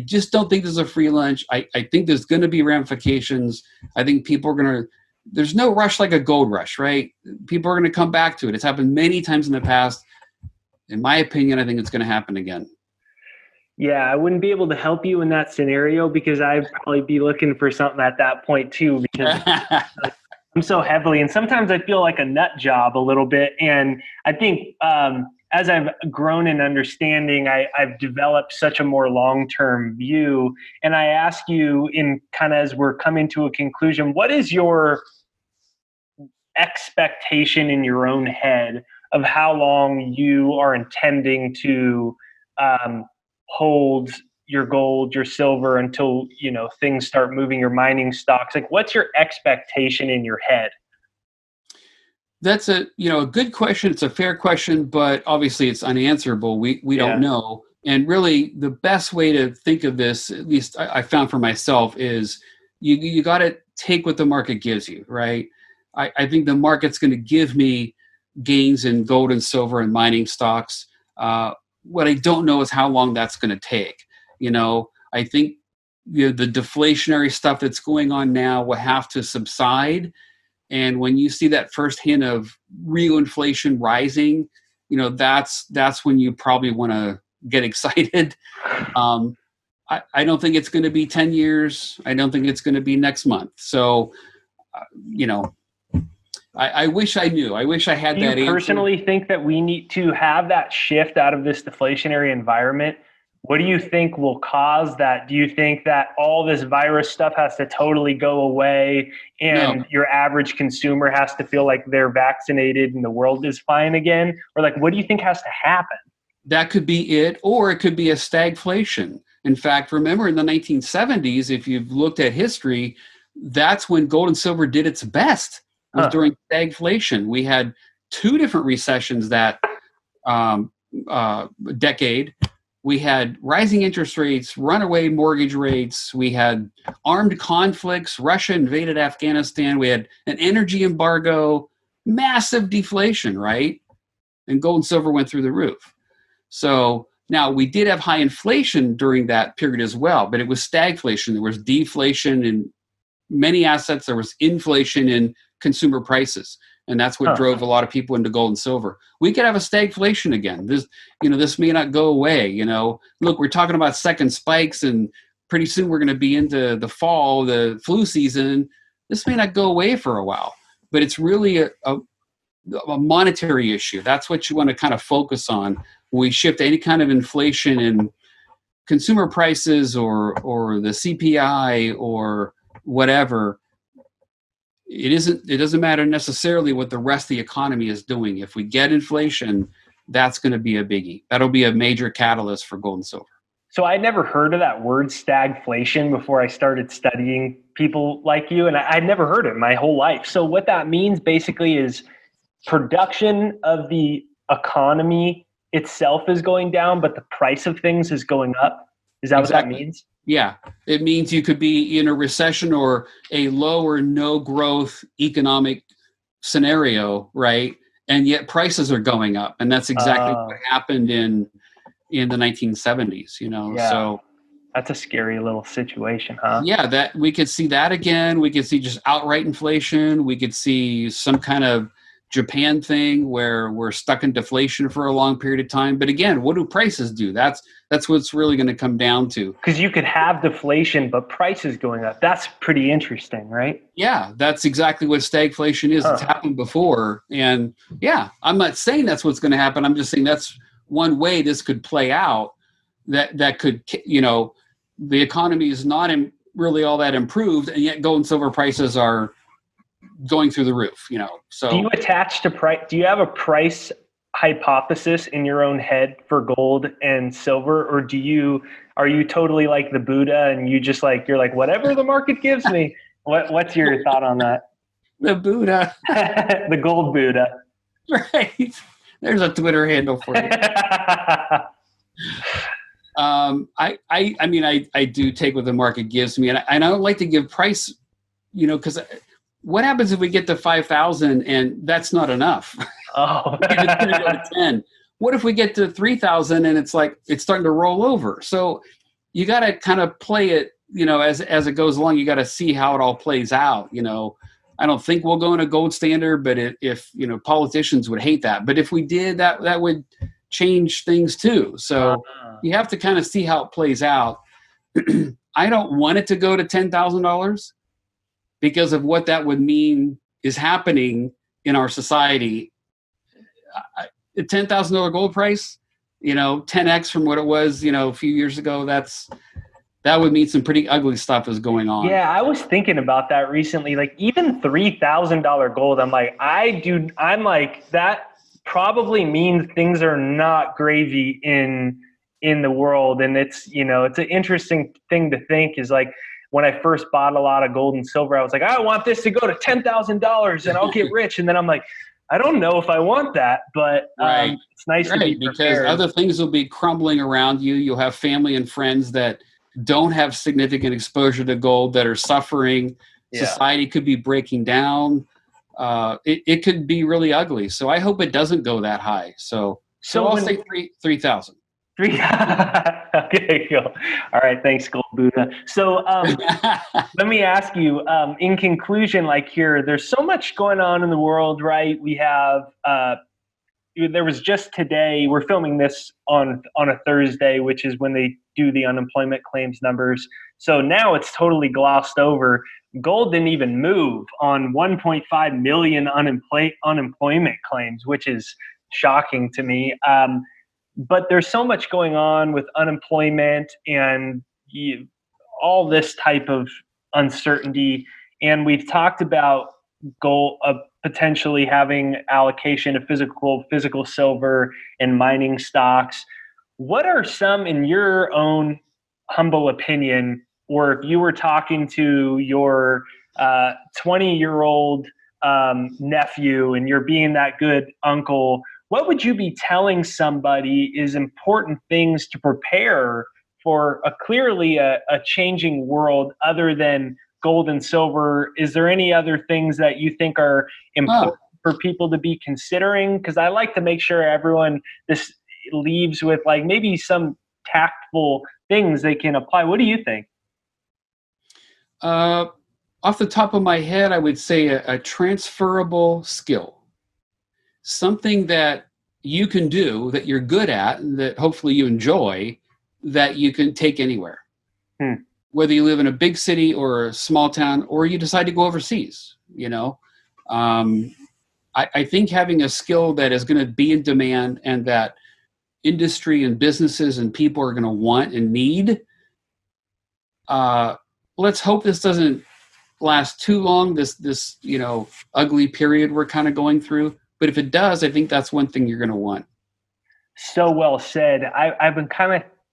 just don't think there's a free lunch. I think there's going to be ramifications. I think people are going to. There's no rush like a gold rush, right? People are going to come back to it. It's happened many times in the past. In my opinion, I think it's going to happen again.
Yeah, I wouldn't be able to help you in that scenario because I'd probably be looking for something at that point too, because I'm so heavily, and sometimes I feel like a nut job a little bit. And I think as I've grown in understanding, I've developed such a more long-term view. And I ask you, in kind of as we're coming to a conclusion, what is your expectation in your own head of how long you are intending to hold your gold, your silver until, things start moving, your mining stocks? Like, what's your expectation in your head?
That's a good question. It's a fair question, but obviously it's unanswerable. We don't know. And really, the best way to think of this, at least I found for myself, is you got to take what the market gives you, right? I think the market's going to give me gains in gold and silver and mining stocks. What I don't know is how long that's going to take. I think the deflationary stuff that's going on now will have to subside. And when you see that first hint of real inflation rising, that's when you probably want to get excited. I don't think it's going to be 10 years. I don't think it's going to be next month. So, I wish I knew. I wish I had that answer.
Do you personally think that we need to have that shift out of this deflationary environment? What do you think will cause that? Do you think that all this virus stuff has to totally go away and your average consumer has to feel like they're vaccinated and the world is fine again? Or like, what do you think has to happen?
That could be it, or it could be a stagflation. In fact, remember in the 1970s, if you've looked at history, that's when gold and silver did its best, was during stagflation. We had 2 different recessions that decade. We had rising interest rates, runaway mortgage rates. We had armed conflicts. Russia invaded Afghanistan. We had an energy embargo, massive deflation, right? And gold and silver went through the roof. So now we did have high inflation during that period as well, but it was stagflation. There was deflation in many assets. There was inflation in consumer prices. And that's what drove a lot of people into gold and silver. We could have a stagflation again. This may not go away. Look, we're talking about second spikes, and pretty soon we're going to be into the fall, the flu season. This may not go away for a while, but it's really a monetary issue. That's what you want to kind of focus on when we shift any kind of inflation in consumer prices or the CPI or whatever. It doesn't matter necessarily what the rest of the economy is doing. If we get inflation, that's going to be a biggie. That'll be a major catalyst for gold and silver.
So I'd never heard of that word stagflation before I started studying people like you, and I'd never heard it my whole life. So what that means basically is production of the economy itself is going down, but the price of things is going up. Is that
Exactly.
what that means?
Yeah, it means you could be in a recession or a low or no growth economic scenario, right? And yet prices are going up, and that's exactly what happened in the 1970s.
Yeah.
So
that's a scary little situation, huh?
Yeah, that we could see that again. We could see just outright inflation. We could see some kind of Japan thing where we're stuck in deflation for a long period of time. But again, what do prices do? That's what's really going to come down to.
Because you could have deflation, but prices going up. That's pretty interesting, right?
Yeah, that's exactly what stagflation is. It's happened before. And yeah, I'm not saying that's what's going to happen. I'm just saying that's one way this could play out, that could, the economy is not really all that improved, and yet gold and silver prices are going through the roof, So
do you attach to price? Do you have a price hypothesis in your own head for gold and silver, or are you totally like the Buddha and you're like whatever the market gives me? What's your thought on that?
The Buddha,
the gold Buddha,
right? There's a Twitter handle for you. I do take what the market gives me, and I don't like to give price, because what happens if we get to 5,000 and that's not enough?
Oh,
it's going to go to 10. What if we get to 3,000 and it's like it's starting to roll over? So you got to kind of play it, as it goes along. You got to see how it all plays out. I don't think we'll go in a gold standard, but if politicians would hate that. But if we did, that would change things too. So you have to kind of see how it plays out. I don't want it to go to $10,000 because of what that would mean is happening in our society. A $10,000 gold price, 10x from what it was, a few years ago, that would mean some pretty ugly stuff is going on.
Yeah, I was thinking about that recently. Like even $3,000 gold, I'm like, that probably means things are not gravy in the world. And it's, it's an interesting thing to think is like, when I first bought a lot of gold and silver, I was like, I want this to go to $10,000 and I'll get rich. And then I'm like, I don't know if I want that, but
Right.
it's nice to be
Right. Because
prepared.
other things will be crumbling around you. You'll have family and friends that don't have significant exposure to gold that are suffering.
Yeah.
Society could be breaking down. It could be really ugly. So I hope it doesn't go that high. So
So
I'll
when
say 3,000.
three, okay, cool. All right, thanks, Gold Buddha. So let me ask you, in conclusion, like here, there's so much going on in the world, right? We have there was just today, we're filming this on a Thursday, which is when they do the unemployment claims numbers. So now it's totally glossed over. Gold didn't even move on 1.5 million unemployment claims, which is shocking to me. But there's so much going on with unemployment and all this type of uncertainty. And we've talked about gold potentially having allocation of physical silver and mining stocks. What are some, in your own humble opinion, or if you were talking to your 20-year-old nephew and you're being that good uncle, what would you be telling somebody is important things to prepare for clearly a changing world other than gold and silver? Is there any other things that you think are important for people to be considering? Because I like to make sure everyone this leaves with like maybe some tactful things they can apply. What do you think?
Off the top of my head, I would say a transferable skill, something that you can do that you're good at, and that hopefully you enjoy, that you can take anywhere. Whether you live in a big city or a small town, or you decide to go overseas, I think having a skill that is going to be in demand and that industry and businesses and people are going to want and need. Let's hope this doesn't last too long, this ugly period we're kind of going through. But if it does, I think that's one thing you're going to want.
So well said. I've been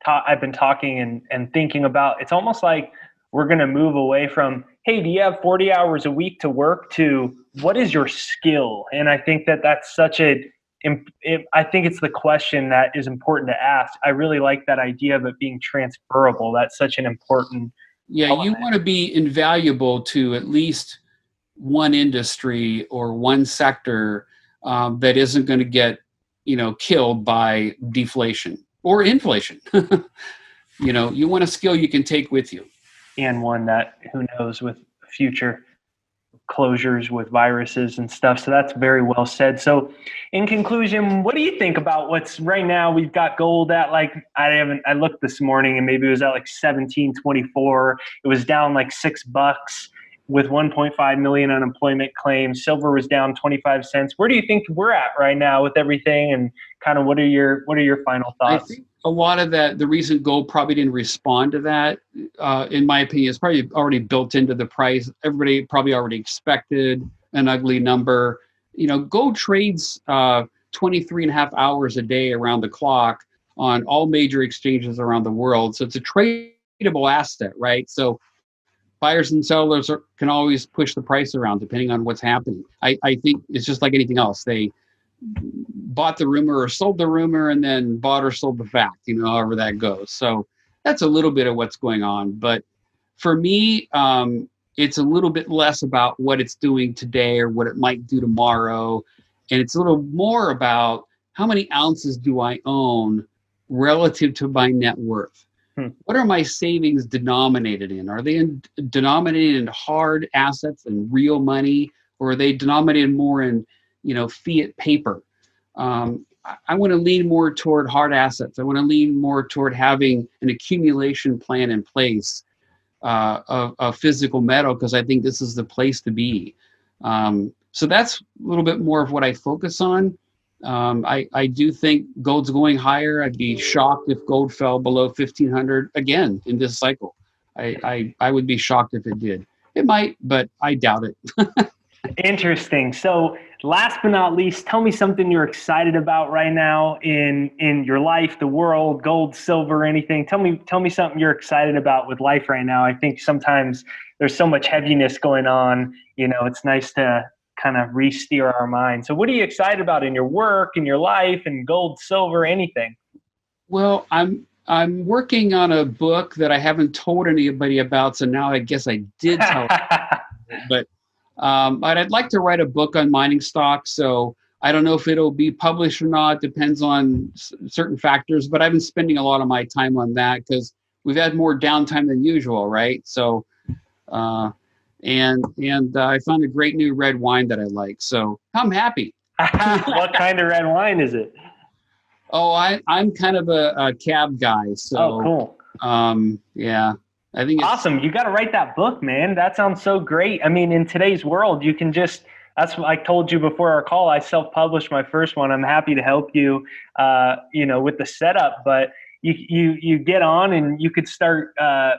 I've been talking and thinking about, it's almost like we're going to move away from, hey, do you have 40 hours a week to work, to what is your skill? And I think that's such I think it's the question that is important to ask. I really like that idea of it being transferable. That's such an important element.
You want to be invaluable to at least one industry or one sector that isn't going to get killed by deflation or inflation. You want a skill you can take with you.
And one that, who knows, with future closures with viruses and stuff. So that's very well said. So in conclusion, what do you think about what's right now? We've got gold at like, I looked this morning and maybe it was at like 17.24. It was down like $6 with 1.5 million unemployment claims. Silver was down 25 cents. Where do you think we're at right now with everything? And kind of what are your final thoughts?
I think a lot of that, the reason gold probably didn't respond to that, in my opinion, is probably already built into the price. Everybody probably already expected an ugly number. Gold trades 23 and a half hours a day around the clock on all major exchanges around the world. So it's a tradable asset, right? So buyers and sellers can always push the price around depending on what's happening. I think it's just like anything else. They bought the rumor or sold the rumor and then bought or sold the fact, however that goes. So that's a little bit of what's going on. But for me, it's a little bit less about what it's doing today or what it might do tomorrow. And it's a little more about how many ounces do I own relative to my net worth? What are my savings denominated in? Are they denominated in hard assets and real money, or are they denominated more in, fiat paper? I want to lean more toward hard assets. I want to lean more toward having an accumulation plan in place of physical metal, because I think this is the place to be. So that's a little bit more of what I focus on. I do think gold's going higher. I'd be shocked if gold fell below 1,500 again in this cycle. I would be shocked if it did. It might, but I doubt it.
Interesting. So last but not least, tell me something you're excited about right now in your life, the world, gold, silver, anything. Tell me something you're excited about with life right now. I think sometimes there's so much heaviness going on. It's nice to kind of re-steer our mind. So what are you excited about in your work, in your life, and gold, silver, anything?
Well, I'm working on a book that I haven't told anybody about, so now I guess I did tell. But I'd like to write a book on mining stocks. So I don't know if it'll be published or not. Depends on certain factors. But I've been spending a lot of my time on that because we've had more downtime than usual, right? So, and I found a great new red wine that I like. So I'm happy.
What kind of red wine is it?
Oh, I'm kind of a cab guy. So,
oh, cool.
Yeah. I think it's
awesome. You got to write that book, man. That sounds so great. I mean, in today's world, you can just, that's what I told you before our call. I self-published my first one. I'm happy to help you, with the setup, but you get on and you could start,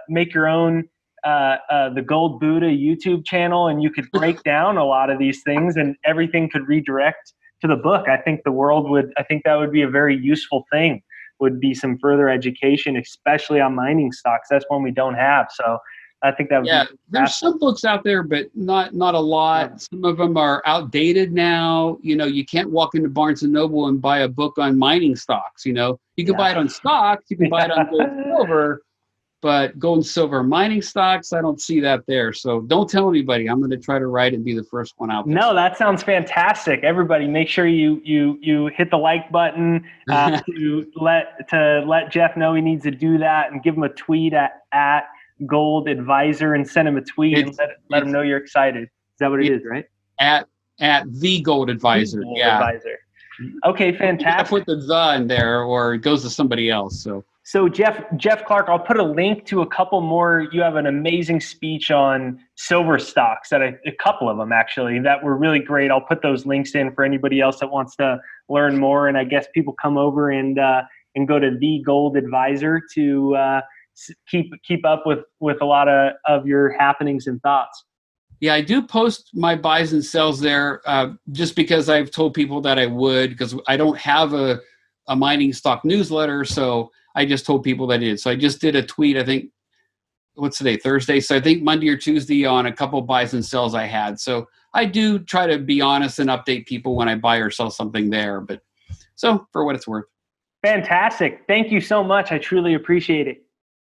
make your own, the Gold Buddha YouTube channel, and you could break down a lot of these things and everything could redirect to the book. I think that would be a very useful thing. Would be some further education, especially on mining stocks. That's one we don't have. So I think that would be
there's some books out there, but not a lot. Yeah. Some of them are outdated now. You can't walk into Barnes and Noble and buy a book on mining stocks. You can buy it on stocks, you can buy it on gold and silver, but gold and silver mining stocks, I don't see that there. So don't tell anybody. I'm going to try to write and be the first one out there.
No, that sounds fantastic. Everybody, make sure you hit the like button to let Jeff know he needs to do that, and give him a tweet at Gold Advisor and send him a tweet and let him know you're excited. Is that what it is, right?
At the Gold Advisor.
Gold Advisor. Okay, fantastic.
I put the in there, or it goes to somebody else.
So Jeff Clark, I'll put a link to a couple more. You have an amazing speech on silver stocks, a couple of them actually, that were really great. I'll put those links in for anybody else that wants to learn more. And I guess people come over and go to the Gold Advisor to keep up with a lot of your happenings and thoughts.
Yeah, I do post my buys and sells there just because I've told people that I would, because I don't have a mining stock newsletter. So I just told people that I did. So I just did a tweet, I think, what's today, Thursday? So I think Monday or Tuesday on a couple of buys and sells I had. So I do try to be honest and update people when I buy or sell something there. But so for what it's worth.
Fantastic. Thank you so much. I truly appreciate it.